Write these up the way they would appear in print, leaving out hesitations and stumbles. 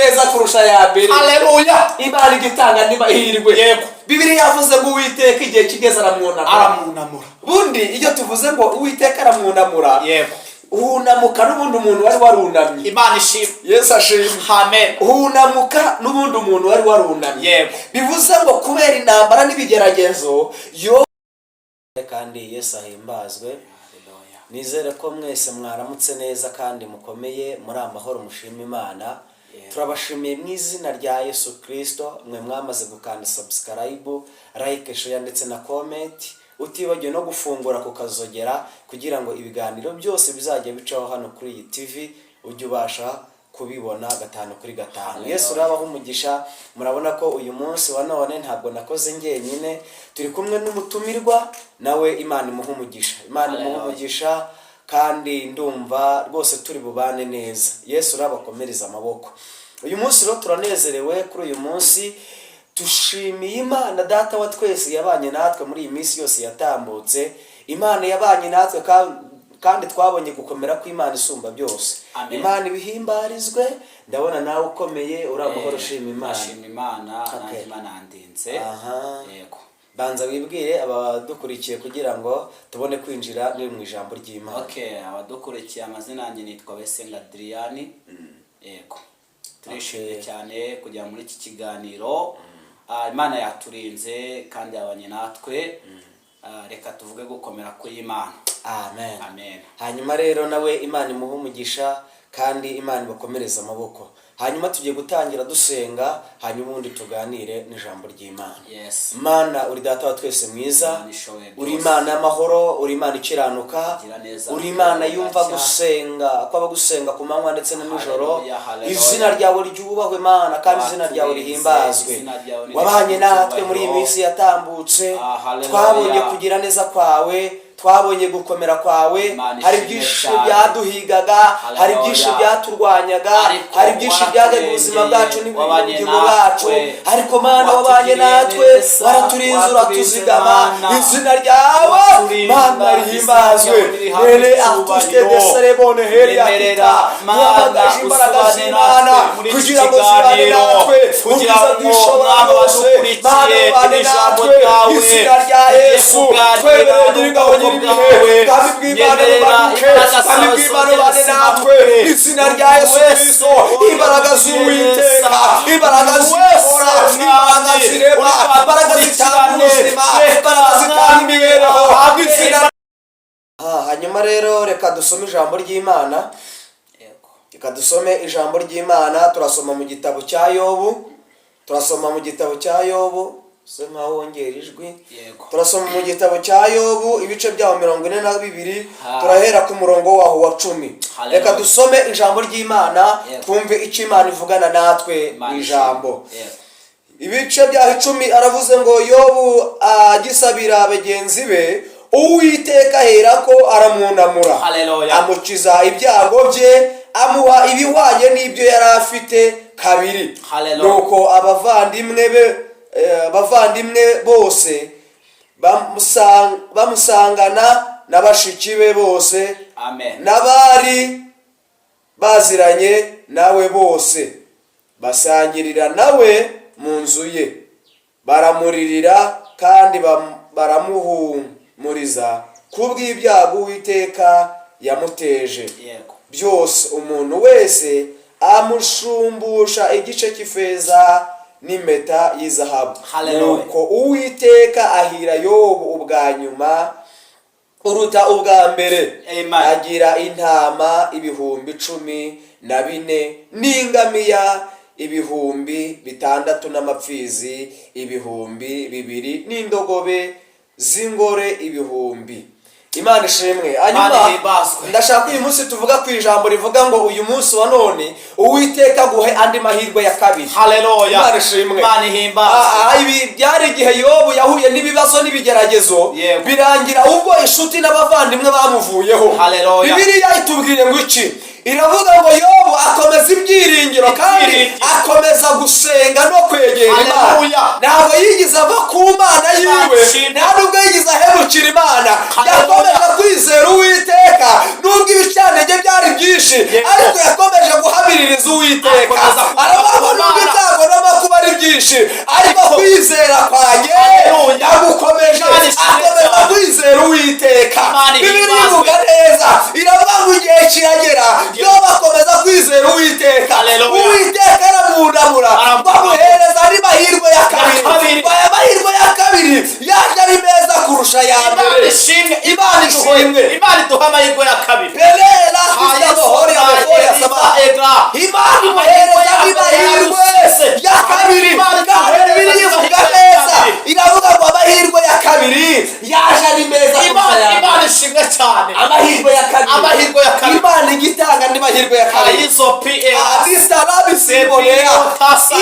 neza kurusha ya mbere. Haleluya. Imana igitanga n'amahirwe. Yego. Bibiliya yavuze ngo Uwiteka igihe kigeze aramwunamura. Bundi iyo tuvuze ngo Uwiteka aramwunamura, Yego. uhunamuka n'ubundi umuntu wari warunamye. Imana ishimwe. Yesu ashimwe. Amen. Uhunamuka n'ubundi umuntu wari warunamye. Yego. Bivuze ngo kubera intambara n'ibigeragezo kandi Yesu ahimbazwe. Nizere ko mwese mwaramutse neza kandi mukomeye muri amahoro mushima Imana. Turabashimiye mu izina rya Yesu Kristo, mwe mwamaze gukanda subscribe, like, share ndetse na comment, utibagiwe no gufungura kukazogera kugira ngo ibiganiro byose bizajya bicaho hano kuri iyi TV ujye ubasha kubibona 5x5. Yesu urabaho umugisha. Murabona ko uyu munsi wa none ntabwo nakoze ngenyine, turi kumwe n'umutumirwa nawe Imana imuha umugisha. Imana imuha umugisha kandi ndumva rwose turi bubane neza. Yesu urabakomereza amaboko. Uyu munsi rero turanezerewe kuri uyu munsi. Tushimiye Imana Data wa twese yabanye natwe muri iyi minsi yose yatambutse. Imana yabanye natwe kandi twabonye gukomera kw'Imana isumba byose. Amen. Imana ibihimbarizwe. Ndabona nawe ukomeye uramahoro ushima Imana. Ashima Imana nanjye Imana yandinze. Yego. Banza wibwire abadukurikiye kugira ngo tubone kwinjira mu ijambo ry'Imana. Okay, abadukurikiye amazina yanjye nitwa Besenga Adrian. Yego. Turishimye cyane kujya muri iki kiganiro. Imana yaturinze kandi yabanye natwe. Reka tuvuge gukomera kw'Imana. Amen. Amen. Hanyuma rero nawe Imana imuha umugisha kandi Imana ibakomereza amaboko. Hanyuma tugiye gutangira dusenga, hanyuma ubundi tuganire n'ijambo ry'Imana. Yes. Mana uri Data wa twese mwiza, uri Imana y'amahoro, uri Imana ikiranuka, uri Imana yumva gusenga kw'abagusenga ku manywa ndetse na nijoro. Izina ryawe ryubahwe Mana kandi izina ryawe rihimbazwe. Wabanye natwe muri iyi minsi yatambutse, twabonye kugira neza kwawe, twabonye gukomera kwawe. Hari byinshi byaduhigaga, hari byinshi byaturwanyaga, hari byinshi byagaga ubuzima bwacu n'ubugingo bwacu, ariko Mana wabanye natwe, waraturinze uratuzigama. Izina ryawe Mana rihimbazwe. Rere atuste deserebone heri akita mwabagaje imbaraga z'Imana kugira ngo zibane natwe, kugira ngo umwami wadukurikiye ijambo ryawe. Izina rya Yesu twemereye nyir'ingabo nyir'ibihe kandi bw'Imana bubaduke kandi bw'Imana bane natwe. Izina rya Yesu Kristo, imbaraga z'Uwiteka, imbaraga zikora, imbaraga zirema, imbaraga zitanga ubuzima, imbaraga zitanga imibereho. Hanyuma rero reka dusome ijambo ry'Imana. Reka dusome ijambo ry'Imana. Turasoma mu gitabo cya Yobu. Turasoma mu gitabo cya Yobu. Se nkaho wongera ijwi. Turasoma mu gitabo cya Yobu ibice byaho 42. Turahera ku murongo waho wa 10. Reka dusome ijambo ry'Imana twumve icyo Imana ivugana natwe mu ijambo. Ibice byaho 10 aravuze ngo Yobu agisabira bagenzi be, Uwiteka herako aramwunamura, amukiza ibyago bye, amuha ibihwanye n'ibyo yari afite kabiri. Nuko abavandimwe bose bamusangana n'abashiki be bose, n'abari baziranye nawe bose basangirira nawe mu nzu ye, baramuririra kandi baramuhumuriza kubw'ibyago Uwiteka yamuteje byose. Umuntu wese amushumbusha igice cy'ifeza n'impeta y'izahabu. Nuko Uwiteka ahira Yobu ubwa nyuma uruta ubwa mbere. Agira intama 14,000 n'ingamiya 600 n'amapfizi 200 n'indogobe z'ingore 1,000. Imana ishimwe. Hanyuma ndashaka uyu munsi tuvuga ku ijambo rivuga ngo uyu munsi wa none Uwiteka guhe andi mahirwe ya kabiri. Haleluya. Imana ishimwe. Imana ihimbaza. Ibi byari igihe Yobu yahuye n'ibibazo n'ibigeragezo birangira ubwo inshuti n'abavandimwe bamuvuyeho. Bibiliya itubwiye ngo iki? Iravuga ngo Yobu akomeza ibyiringiro kandi akomeza gusenga no kwegera Imana. Ntabwo yigize ava ku Mana yiwe, ntabwo yigize ahemukira Imana. Yakomeje kwizera Uwiteka nubwo ibicantege byari byinshi, ariko yakomeje guhabiririza Uwiteka. Aravuga byinshi ariko kwizera kwanjye ndagukomeje. Akomeza kwizera Uwiteka. Bibiliya ivuga neza iravuga ngo igihe kiragera yo bakomeza kwizera Uwiteka. Uwiteka aramwunamura bamuhereza andi mahirwe ya kabiri. Aya mahirwe ya kabiri yaje ari meza kurusha ya mbere. Imana ishimwe. Imana iduha amahirwe ya kabiri. Belela Kristo ya before ya sama. Imana imuhereza andi mahirwe ya kabiri. Bibiliya ivuga neza iravuga ngo amahirwe ya kabiri yaje ari meza kurusha ya mbere. Imana ishimwe cyane. Amahirwe ya kabiri. Amahirwe ya kabiri. Imana igitanga andi mahirwe ya kabiri.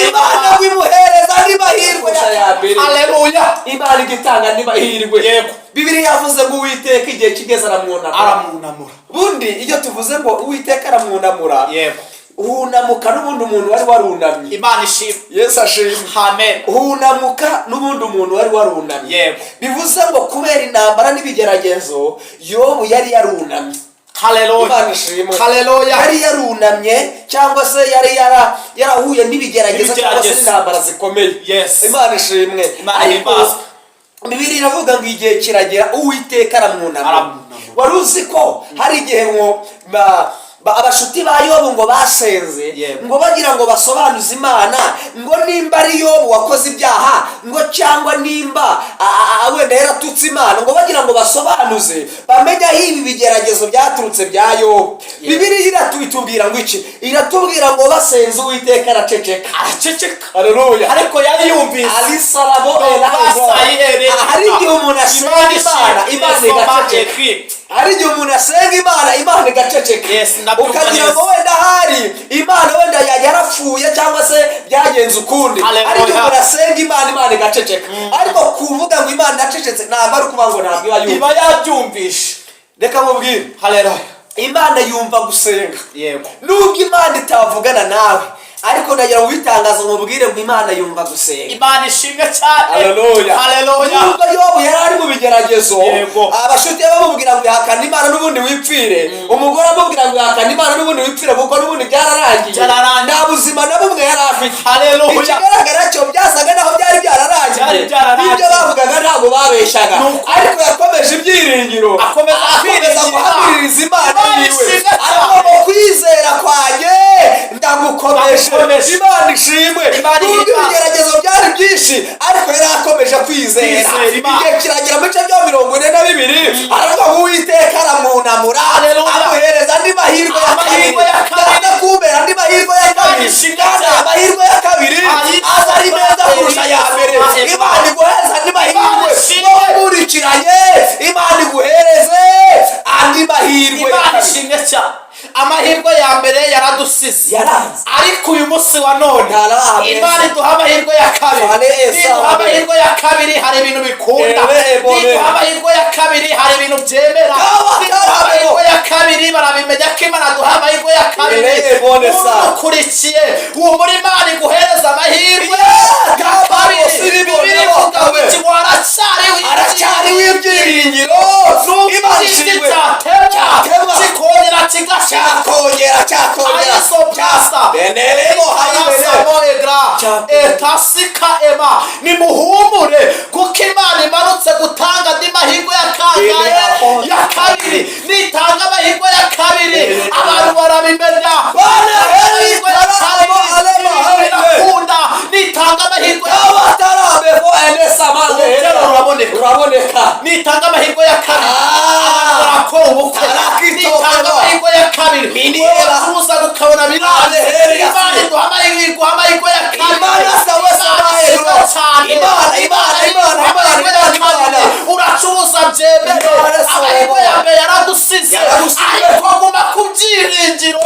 Imana wimuhereza andi mahirwe ya mbere. Haleluya. Imana igitanga andi mahirwe. Yego. Bibiliya yavuze ngo Uwiteka igihe kigeze aramwunamura. Bundi iyo tuvuze ngo Uwiteka aramwunamura, yego, uhunamuka n'ubundi umuntu wari warunamye. Imana ishimwe. Yesu ashimwe. Amen. Uhunamuka n'ubundi umuntu wari warunamye. Yego. Bivuze ngo kubera intambara n'ibigeragezo Yobu yari yarunamye. Haleluya. Haleluya. Yari yarunamye cyangwa se yari yarahuye n'ibigeragezo cyangwa se intambara zikomeye. Yes. Imana ishimwe. Bibiliya iravuga ngo igihe kiragera Uwiteka aramwunamura. Wari uzi ko hari igihe ngo abashuti ba Yobu ngo basenze ngo bagira ngo basobanuze Imana ngo nimba ari Yobu wakoze ibyaha ngo cyangwa nimba wenda yaratutse Imana ngo bagira ngo basobanuze bamenya ibi bigeragezo byaturutse bya Yobu. Bibiliya iratubwira ngo iki? Iratubwira ngo basenze Uwiteka araceceka. Haleluya. Ariko yari yumvise alisarabo hari igihe umuntu asenga Imana igaceceka. Hari igihe umuntu asenga Imana igaceceka. Ukagira ngo wenda hari Imana wenda yarapfuye cyangwa se byagenze ukundi. Hari igihe umuntu asenga Imana igaceceka. Ariko kuvuga ngo Imana yacecetse ntabwo ari ukuvuga ngo ntabwo iba yabyumvishe. Reka mubwire. Haleluya. Imana yumva gusenga. Yego. Nubwo Imana itavugana nawe ariko nagira ngo witangaza umubwire ngo Imana yumva gusenga. Imana ishimwe cyane. Haleluya. Haleluya. Nubwo Yobu yari ari mu bigeragezo, abashuti bamubwira ngo ihakane Imana n'ubundi wipfire. Umugore amubwira ngo ihakane Imana n'ubundi wipfire kuko n'ubundi byararangiye. Nta buzima na bumwe yari afite. Haleluya. Ikigaragara cyo byasaga naho byari byararangiye. Ibyo bavugaga ntabwo babeshaga. Ariko yakomeje ibyiringiro. Akomeza guhamiriza Imana yiwe. Ariko kwizera kwanjye ndagukomeje. Imana ishimwe. Nubwo ibigeragezo byari byinshi ariko yari akomeje kwizera. Igihe kiragera mu bice bya 42 aravuga ngo Uwiteka aramwunamura amuhereza andi mahirwe ya kabiri. Kubera andi mahirwe ya kabiri. Amahirwe ya kabiri aza ari meza kurusha ya mbere. Imana iguhereza andi mahirwe. Nkurikiranye Imana iguhereze andi mahirwe. Imana ishimwe cyane. Amahirwe ya mbere yaradusize ariko uyu munsi wa none Imana iduha amahirwe ya kabiri. Iduha amahirwe ya kabiri hari ibintu bikunda. Iduha amahirwe ya kabiri hari ibintu byemera. Iduha amahirwe ya kabiri barabimenya ko Imana duha amahirwe ya kabiri. Ukurikiye uwo muri Imana iguhereza amahirwe ya kabiri. Bibiliya ivuga ngo aracyari w'ibyiringiro. Imana ishimwe. Kikongera cyakongera etasika ema nimuhumure kuko Imana imanutse gutanga andi mahirwe ya kabiri. Nitanga amahirwe ya kabiri abantu barabimenya. Nitanga amahirwe uraboneka. Nitanga amahirwe ya kabiri barakora ubukwe. Nitanga amahirwe ya kabiri uza gukabona biraze. Imana iduha amahirwe ya kabiri. Uracuruza byemere. Amahirwe ya mbere yaradusize ariko agomba kubyiringiro.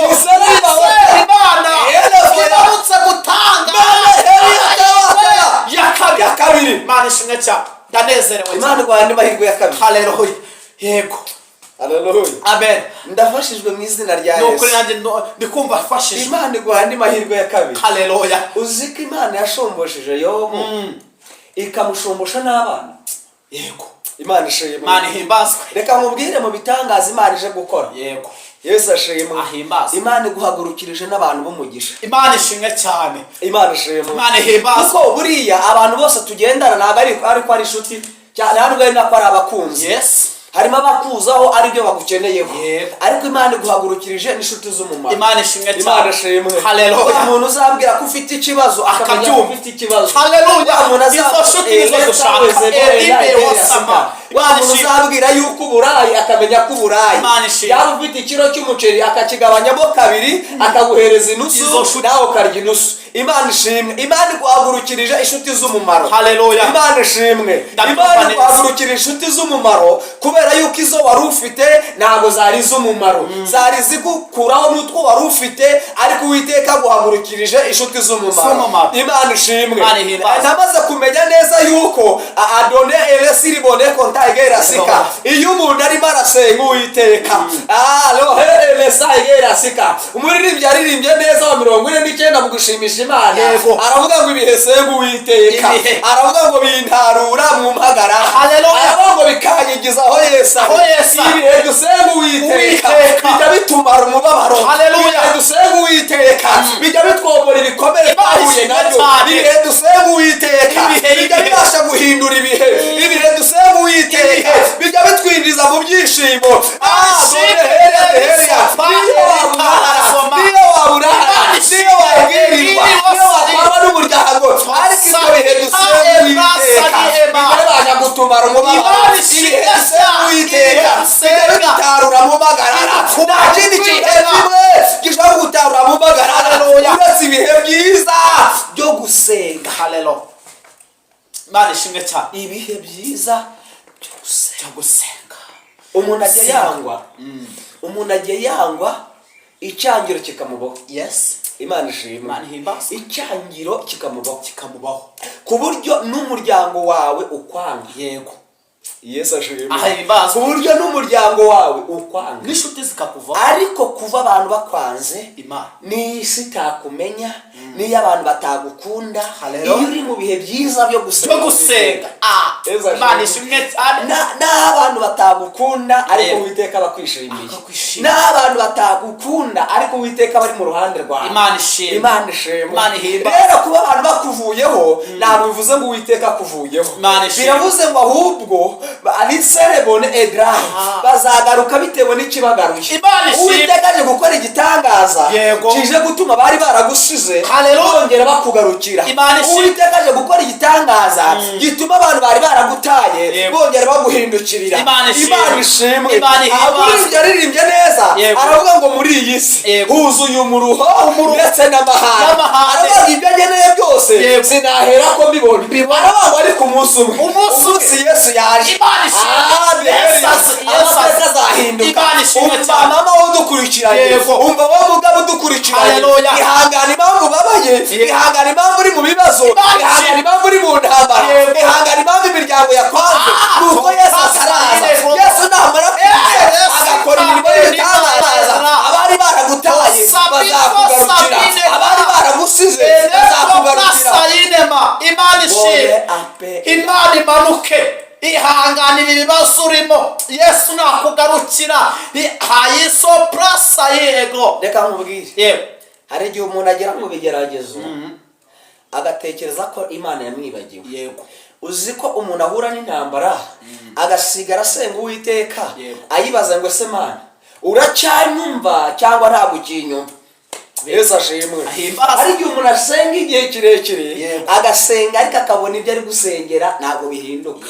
Imana imanutse gutanga ya kabiri. Imana ishimwe cyane. Ndanezerewe. Imana iguha andi mahirwe ya kabiri. Haleluya. Yego. Haleluya. Amen. Ndafashijwe mu izina rya Yesu. Nuko nanjye ndikumva afashijwe. Imana iguha andi mahirwe ya kabiri. Haleluya. Uzi ko Imana yashomboshije Yobu ikamushombosha n'abana. Yego. Imana ishimwe. Imana ihimbazwe. Reka mubwire mu bitangaza Imana ije gukora. Yego. Yesu ashimwe. Ahimbaza. Imana iguhagurukirije n'abantu b'umugisha. Imana ishimwe cyane. Imana ishimwe. Imana ihimbaza. Kuko buriya abantu bose tugendana ntabwo ariko ari inshuti cyane, ntabwo ari nako ari abakunzi. Yes. Harimo abakuzaho aribyo bagukeneyeho. Yego. Ariko Imana iguhagurukirije n'inshuti z'umumaro. Imana ishimwe cyane. Imana ishimwe. Haleluya. Umuntu uzabwira ko ufite ikibazo akamenya ko ufite ikibazo. Haleluya. Umuntu Izo nshuti nizo dushaka. Umuntu uzabwira yuko uburayi akamenya ko uburayi. Yaba ufite ikiro cy'umuceri akakigabanyamo kabiri akaguhereza inusu nawe ukarya inusu. Imana ishimwe. Imana iguhagurukirije inshuti z'umumaro. Haleluya. Imana ishimwe. Imana iguhagurukirije inshuti z'umumaro kubera yuko izo wari ufite ntabwo zari iz'umumaro. Zari zigukuraho n'utwo wari ufite, ariko Uwiteka aguhagurukirije inshuti z'umumaro. Imana ishimwe. Namaze kumenya neza yuko adone elesiri bone kontagera sika. Iyo umuntu arimo arasenga Uwiteka, lohe elesagera sika. Umuririmbyi yaririmbye neza wa 49 mu gushimisha Imana. Aravuga ngo ibihe senga Uwiteka. Aravuga ngo bintarura mu mpagarara. Aravuga ngo bikanyigiza aho Yesu. Ibihe dusenga Uwiteka bijya bitumara umubabaro. Ibihe dusenga Uwiteka bijya bitwomora ibikomere twahuye nabyo. Ibihe dusenga Uwiteka bijya bibasha guhindura ibihe. Ibihe dusenga Uwiteka bijya bitwinjiza mu byishimo. Niyo waburara, niyo wabwirirwa, niyo wakwaba n'umuryango, ariko ibyo bihe dusenga Uwiteka bijya gutumara umubabaro. Ibihe dusenga Uwiteka bijya bidutarura mu magarara. Nta kindi kintu kimwe gishobora gutarura mu magarara uretse ibihe byiza byo gusenga. Haleluya. Imana ishimwe cyane. Ibihe byiza byo gusenga. Umuntu ajya yangwa. Umuntu ajya yangwa icyangiro kikamubaho. Yes. Imana ishimwe. Imana ihimbaza. Icyangiro kikamubaho ku buryo n'umuryango wawe ukwanga. Yego. Yesu ashimwe. Ahimbaza. Ku buryo n'umuryango wawe ukwanga n'inshuti zikakuvaho. Ariko kuva abantu bakwanze Imana n'isi itakumenya, n'iyo abantu batagukunda, iyo uri mu bihe byiza byo gusenga. Imana ishimwe cyane. N'abantu batagukunda ariko Uwiteka bakwishimiye. N'abantu batagukunda ariko Uwiteka bari mu ruhande rwawe. Imana ishimwe. Imana ishimwe. Imana ihimbaza. Rero kuba abantu bakuvuyeho ntabwo bivuze ngo Uwiteka akuvuyeho. Biravuze ngo ahubwo ari cerebone egrahi bazagaruka bitewe n'ikibagaruye. Uwiteka aje gukora igitangaza kije gutuma bari baragusize bongera bakugarukira. Uwiteka aje gukora igitangaza gituma abantu bari baragutaye bongera baguhindukirira. Imana ishimwe. Aburirimbye aririmbye neza aravuga ngo muri iyi si huzuye umuruho ndetse n'amahane. Aravuga ibyo ngeneye byose sinahera ko mbibona. Aravuga ari ku munsi umwe. Umunsi Yesu yaje. Amateka azahinduka. Umva mama udukurikiranye, umva wowe mugabo udukurikiranye, ihangane impamvu ubabaye, ihangane impamvu uri mu bibazo, ihangane impamvu uri mu ntambara, ihangane impamvu imiryango yakwanze. Nuko Yesu ataraza. Yesu namara kuza agakora imirimo y'ibitangaza, abari baragutaye bazakugarukira, abari baragusize bazakugarukira. Imana ishimwe. Imana imanuke ihanganira ibibazo urimo. Yesu nakugarukira. Hayisoprasa yego. Reka nkubwire. Hari igihe umuntu agera mu bigeragezo agatekereza ko Imana yamwibagiwe. Yego. Uzi ko umuntu ahura n'intambara agasigara asenga Uwiteka ayibaza ngo se Mana uracyanyumva cyangwa ntabwo ukinyumva. Yesu ashimwe. Hari igihe umuntu asenga igihe kirekire agasenga ariko akabona ibyo ari gusengera ntabwo bihinduka.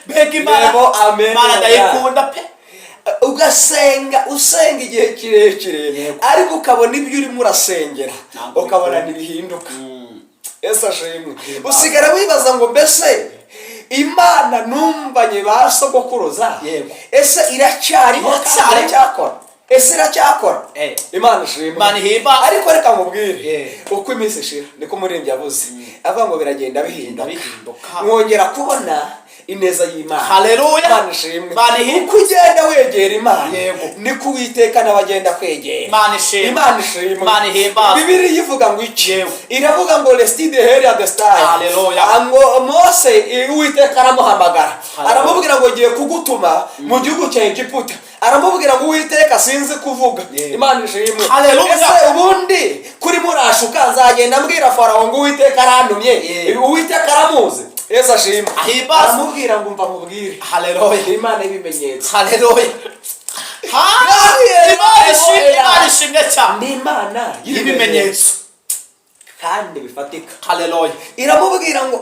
Bega Imana ndayikunda pe. Ugasenga usenga igihe kirekire ariko ukabona ibyo urimo urasengera ukabona ntibihinduka. Yesu ashimwe. Usigara wibaza ngo mbese Imana numvanye ba sogokuruza ese iracyariho kandi iracyakora? Ese iracyakora? Imana ishimwe. Ariko reka nkubwire uko iminsi ishira niko umuririmbyi yavuze avuga ngo biragenda bihinduka. Mwongera kubona ineza y'Imana. Haleluya. Imana ishimwe. Imana ihimbaza. Uko ugenda wegera Imana Yego. niko Uwiteka nawe agenda kwegera. Imana ishimwe. Imana ishimwe. Imana ihimbaza. Bibiliya ivuga ngo iki? Yego. Iravuga ngo resti the hair at the star. Haleluya. Ngo Mose Uwiteka aramuhamagara. Aramubwira ngo ngiye kugutuma mu gihugu cya Egiputa. Aramubwira ngo Uwiteka sinzi kuvuga. Imana ishimwe. Haleluya. Ese ubundi kuri murashuka nzagenda mbwira Farawo ngo Uwiteka arantumye. Uwiteka aramuzi. Yesu ashimwe. Aramubwira ngo umva mubwire. Haleluya. Imana y'ibimenyetso. Haleluya. Imana ishimwe cyane. Ni Imana y'ibimenyetso kandi bifatika. Haleluya. Iramubwira ngo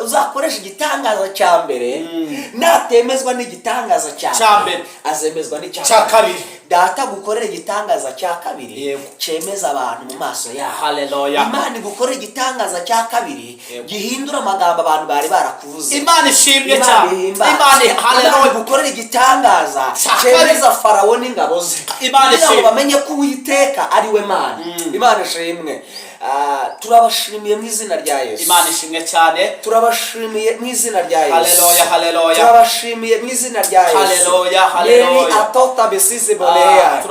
uzakoresha igitangaza cya mbere, natemezwa n'igitangaza cya mbere azemezwa n'icya kabiri. Data gukorera igitangaza cya kabiri Yego. cyemeza abantu mu maso yabo. Haleluya. Imana igukorera igitangaza cya kabiri gihindura amagambo abantu bari barakuvuze. Imana ishimwe cyane. Imana haleluya. Gukorera igitangaza cyemeza Farawo n'ingabo ze. Imana ishimwe. Bamenye ko Uwiteka ari we Mana. Imana ishimwe. Turabashimiye mu izina rya Yesu. Imana ishimwe cyane. Turabashimiye mu izina rya Yesu. Haleluya. Haleluya. Turabashimiye mu izina rya Yesu. Haleluya. Haleluya. Atota besize boleya.